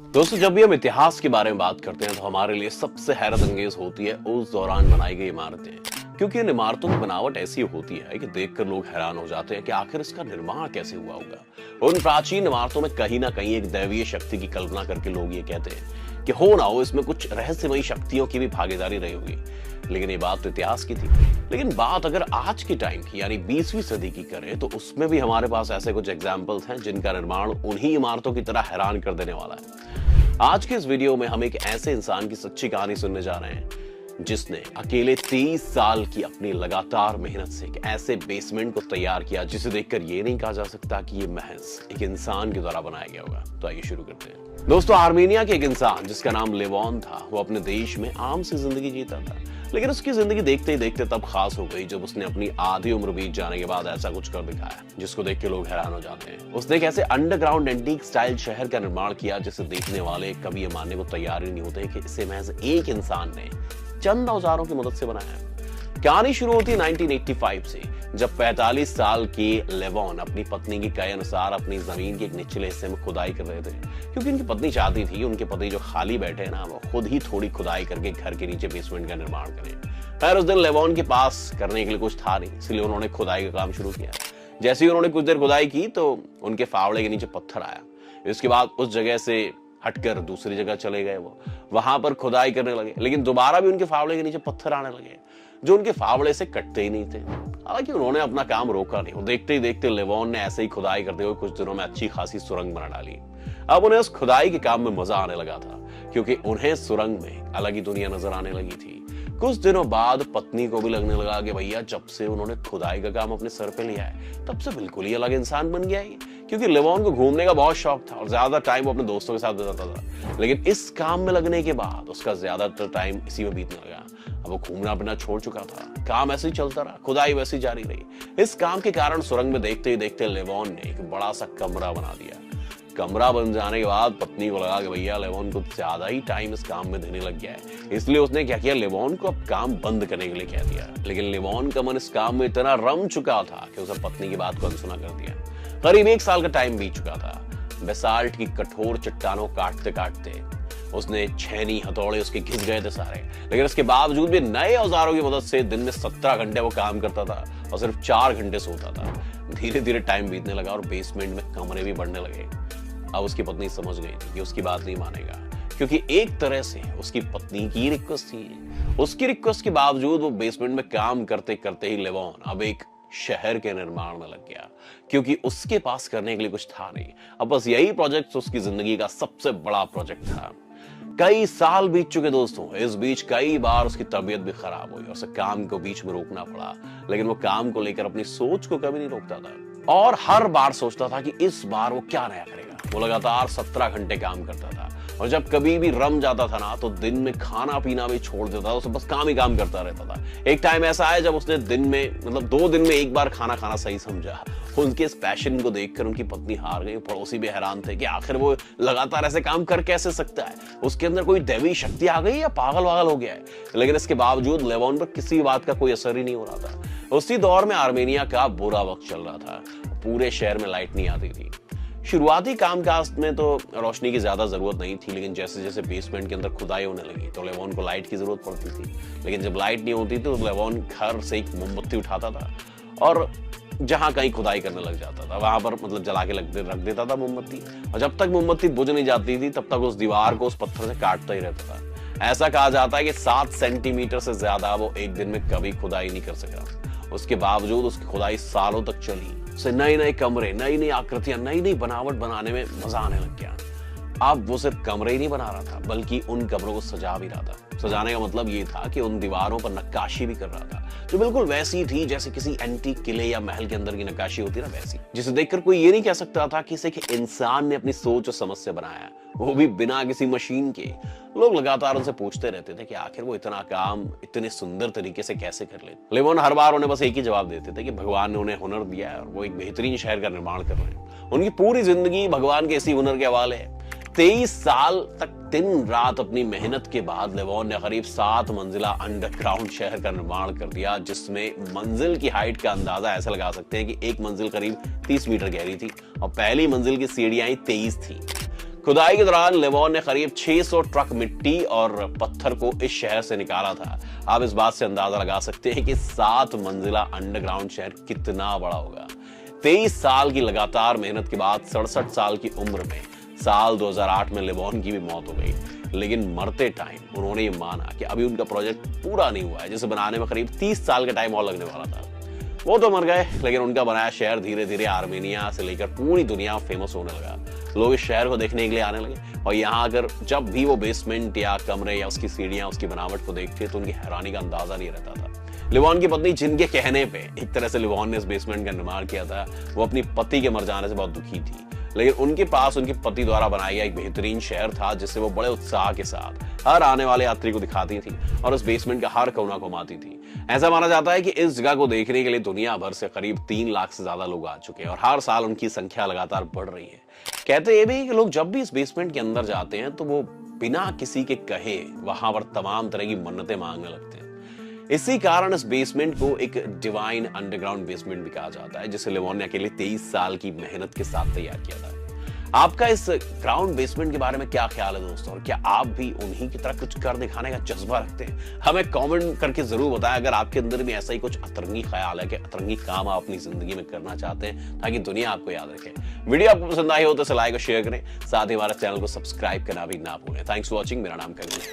दोस्तों, जब भी हम इतिहास के बारे में बात करते हैं तो हमारे लिए सबसे हैरत अंगेज होती है उस दौरान बनाई गई इमारतें, क्योंकि इन इमारतों की बनावट ऐसी होती है कि देखकर लोग हैरान हो जाते हैं कि आखिर इसका निर्माण कैसे हुआ होगा। उन प्राचीन इमारतों में कहीं ना कहीं एक दैवीय शक्ति की कल्पना करके लोग ये कहते हैं कि हो ना हो इसमें कुछ रहस्यमयी शक्तियों की भी भागीदारी रही होगी। लेकिन ये बात तो इतिहास की थी। लेकिन बात अगर आज के टाइम की यानी 20वीं सदी की करें तो उसमें भी हमारे पास ऐसे कुछ एग्जाम्पल्स हैं जिनका निर्माण उन्हीं इमारतों की तरह हैरान कर देने वाला है। आज के इस वीडियो में हम एक ऐसे इंसान की सच्ची कहानी सुनने जा रहे हैं जिसने अकेले 23 साल की अपनी लगातार मेहनत से एक ऐसे बेसमेंट को तैयार किया जिसे देखकर ये नहीं कहा जा सकता कि ये महज एक इंसान के द्वारा बनाया गया होगा। तो आइए शुरू करते हैं। दोस्तों, आर्मेनिया के एक इंसान जिसका नाम लेवॉन था, वो अपने देश में आम सी जिंदगी जीता था। लेकिन उसकी जिंदगी देखते ही देखते तब खास हो गई जब उसने अपनी आधी उम्र बीत जाने के बाद ऐसा कुछ कर दिखाया जिसको देख के लोग हैरान हो जाते हैं। उसने एक ऐसे अंडरग्राउंड एंटीक स्टाइल शहर का निर्माण किया जिसे देखने वाले कभी ये मानने को तैयार ही नहीं होते कि इसे महज एक इंसान ने चंद औजारों की मदद से बनाया है। कहानी शुरू होती है 1985 से, जब 45 साल के लेवॉन अपनी पत्नी की कहे अनुसार अपनी जमीन के एक निचले हिस्से में खुदाई कर रहे थे, क्योंकि उनकी पत्नी चाहती थी उनके पति जो खाली बैठे हैं ना, वो खुद ही थोड़ी खुदाई करके घर के नीचे बेसमेंट का निर्माण करें। खैर, उस दिन लेवॉन के पास करने के लिए कुछ था नहीं, इसलिए उन्होंने खुदाई का काम शुरू किया। जैसे ही उन्होंने कुछ देर खुदाई की तो उनके फावड़े के नीचे पत्थर आया। इसके बाद उस जगह से हटकर दूसरी जगह चले गए, वो वहां पर खुदाई करने लगे, लेकिन दोबारा भी उनके फावड़े के नीचे पत्थर आने लगे जो उनके फावड़े से कटते ही नहीं थे। हालांकि उन्होंने अपना काम रोका नहीं, वो देखते ही देखते लेवॉन ने ऐसे ही खुदाई करते हुए कुछ दिनों में अच्छी खासी सुरंग बना डाली। अब उन्हें उस खुदाई के काम में मजा आने लगा था, क्योंकि उन्हें सुरंग में अलग ही दुनिया नजर आने लगी थी। कुछ दिनों बाद पत्नी को भी लगने लगा कि भैया जब से उन्होंने खुदाई का काम अपने सर पे लिया है तब से बिल्कुल ही अलग इंसान बन गया है, क्योंकि लेवॉन को घूमने का बहुत शौक था और ज्यादा टाइम वो अपने दोस्तों के साथ बिताता था। लेकिन इस काम में लगने के बाद उसका ज्यादातर टाइम इसी में बीतने लगा। अब वो घूमना फिरना छोड़ चुका था, काम ऐसे ही चलता रहा, खुदाई वैसे ही जारी रही। इस काम के कारण सुरंग में देखते ही देखते लेवॉन ने एक बड़ा सा कमरा बना दिया। कमरा बन जाने के बाद पत्नी को लगा कि भैया लेवॉन को ज्यादा ही टाइम इस काम में देने लग गया है, इसलिए उसने क्या किया, लेवॉन को अब काम बंद करने के लिए कह दिया। लेकिन लेवॉन का मन इस काम में इतना रम चुका था कि उसने पत्नी की बात को अनसुना कर दिया। करीब 1 साल का टाइम बीत चुका था। बेसाल्ट की कठोर चट्टानों काटते काटते उसने छेनी हथौड़े उसके घिस गए थे सारे, लेकिन इसके बावजूद भी नए औजारों की मदद से दिन में 17 घंटे वो काम करता था और सिर्फ 4 घंटे सोता था। धीरे धीरे टाइम बीतने लगा और बेसमेंट में कमरे भी बढ़ने लगे। अब उसकी पत्नी समझ गई थी कि उसकी बात नहीं मानेगा, क्योंकि एक तरह से उसकी पत्नी की रिक्वेस्ट थी। उसकी रिक्वेस्ट के बावजूद वो बेसमेंट में काम करते करते ही लेवॉन अब एक शहर के निर्माण में लग गया, क्योंकि उसके पास करने के लिए कुछ था नहीं। अब बस यही प्रोजेक्ट उसकी जिंदगी का सबसे बड़ा प्रोजेक्ट था। कई साल बीत चुके दोस्तों, इस बीच कई बार उसकी तबीयत भी खराब हुई और उसे काम को बीच में रोकना पड़ा, लेकिन वो काम को लेकर अपनी सोच को कभी नहीं रोकता था और हर बार सोचता था कि इस बार वो क्या नया करेगा। वो लगातार 17 घंटे काम करता था और जब कभी भी रम जाता था ना तो दिन में खाना पीना भी छोड़ देता था, उसे बस काम ही काम करता रहता था। एक टाइम ऐसा आया जब उसने दिन में 2 दिन में एक बार खाना खाना सही समझा। उनके इस पैशन को देखकर उनकी पत्नी हार गई। पड़ोसी भी हैरान थे कि आखिर वो लगातार ऐसे काम कर कैसे सकता है, उसके अंदर कोई दैवी शक्ति आ गई या पागल वागल हो गया है। लेकिन इसके बावजूद लेवॉन पर किसी बात का कोई असर ही नहीं हो रहा था। उसी दौर में आर्मेनिया का बुरा वक्त चल रहा था, पूरे शहर में लाइट नहीं आती थी। शुरुआती कामकाज में तो रोशनी की ज्यादा जरूरत नहीं थी, लेकिन जैसे जैसे बेसमेंट के अंदर खुदाई होने लगी तो लेवॉन को लाइट की जरूरत पड़ती थी। लेकिन जब लाइट नहीं होती तो लेवॉन घर से एक मोमबत्ती उठाता था और जहां कहीं खुदाई करने लग जाता था वहां पर जला के रख देता था मोमबत्ती, और जब तक मोमबत्ती बुझ नहीं जाती थी तब तक उस दीवार को उस पत्थर से काटता ही रहता था। ऐसा कहा जाता है कि 7 सेंटीमीटर से ज्यादा वो एक दिन में कभी खुदाई नहीं कर सका। उसके बावजूद उसकी खुदाई सालों तक चली। उसे नए नए कमरे, नई नई आकृतियां, नई नई बनावट बनाने में मजा आने लग गया। अब वो सिर्फ कमरे ही नहीं बना रहा था बल्कि उन कमरों को सजा भी रहा था। सजाने का मतलब ये था कि उन दीवारों पर नक्काशी भी कर रहा था जो बिल्कुल वैसी थी जैसे किसी एंटीक किले या महल के अंदर की नक्काशी होती है ना, वैसी, जिसे देखकर कोई ये नहीं कह सकता था कि इसे एक इंसान ने अपनी सोच और समझ से बनाया, वो भी बिना किसी मशीन के। लोग लगातार उनसे पूछते रहते थे कि आखिर वो इतना काम इतने सुंदर तरीके से कैसे कर ले। लेवॉन हर बार उन्हें बस एक ही जवाब देते थे कि भगवान ने उन्हें हुनर दिया है और वो एक बेहतरीन शहर का निर्माण कर रहे हैं। उनकी पूरी जिंदगी भगवान के इसी हुनर के हवाले है। 23 साल तक दिन रात अपनी मेहनत के बाद लेवॉन ने करीब 7 मंजिला अंडरग्राउंड शहर का निर्माण कर दिया, जिसमें मंजिल की हाइट का अंदाजा ऐसा लगा सकते हैं कि एक मंजिल करीब 30 मीटर गहरी थी और पहली मंजिल की सीढ़ियां 23 थी। खुदाई के दौरान लेवॉन ने करीब 600 ट्रक मिट्टी और पत्थर को इस शहर से निकाला था। आप इस बात से अंदाजा लगा सकते हैं कि 7 मंजिला अंडरग्राउंड शहर कितना बड़ा होगा। 23 साल की लगातार मेहनत के बाद 67 साल की उम्र में साल 2008 में लेवॉन की भी मौत हो गई, लेकिन मरते टाइम उन्होंने ये माना कि अभी उनका प्रोजेक्ट पूरा नहीं हुआ है, जिसे बनाने में करीब 30 साल का टाइम और लगने वाला था। वो तो मर गए, लेकिन उनका बनाया शहर धीरे धीरे आर्मेनिया से लेकर पूरी दुनिया में फेमस होने लगा। लोग इस शहर को देखने के लिए आने लगे और यहाँ अगर जब भी वो बेसमेंट या कमरे या उसकी सीढ़ियां, उसकी बनावट को देखते तो उनकी हैरानी का अंदाजा नहीं रहता था। लेवॉन की पत्नी, जिनके कहने पे एक तरह से लेवॉन ने इस बेसमेंट का निर्माण किया था, वो अपनी पति के मर जाने से बहुत दुखी थी, लेकिन उनके पास उनके पति द्वारा बनाया गया एक बेहतरीन शहर था जिसे वो बड़े उत्साह के साथ हर आने वाले यात्री को दिखाती थी और उस बेसमेंट का हर कोना घुमाती थी। ऐसा माना जाता है कि इस जगह को देखने के लिए दुनिया भर से करीब 3 लाख से ज्यादा लोग आ चुके हैं और हर साल उनकी संख्या लगातार बढ़ रही है। कहते ये भी कि लोग जब भी इस बेसमेंट के अंदर जाते हैं तो वो बिना किसी के कहे वहां पर तमाम तरह की मन्नतें मांगने लगते हैं। इसी कारण इस बेसमेंट को एक डिवाइन अंडरग्राउंड बेसमेंट भी कहा जाता है, जिसे लेवॉन ने अकेले 23 साल की मेहनत के साथ तैयार किया था। आपका इस ग्राउंड बेसमेंट के बारे में क्या ख्याल है दोस्तों, और क्या आप भी उन्हीं की तरह कुछ कर दिखाने का जज्बा रखते हैं? हमें कमेंट करके जरूर बताएं अगर आपके अंदर भी ऐसा ही कुछ अतरंगी ख्याल है कि अतरंगी काम आप अपनी जिंदगी में करना चाहते हैं ताकि दुनिया आपको याद रखे। वीडियो आपको पसंद आई हो तो इसे लाइक और शेयर करें, साथ ही हमारे चैनल को सब्सक्राइब करना भी ना भूलें। Thanks for watching. मेरा नाम कविन है।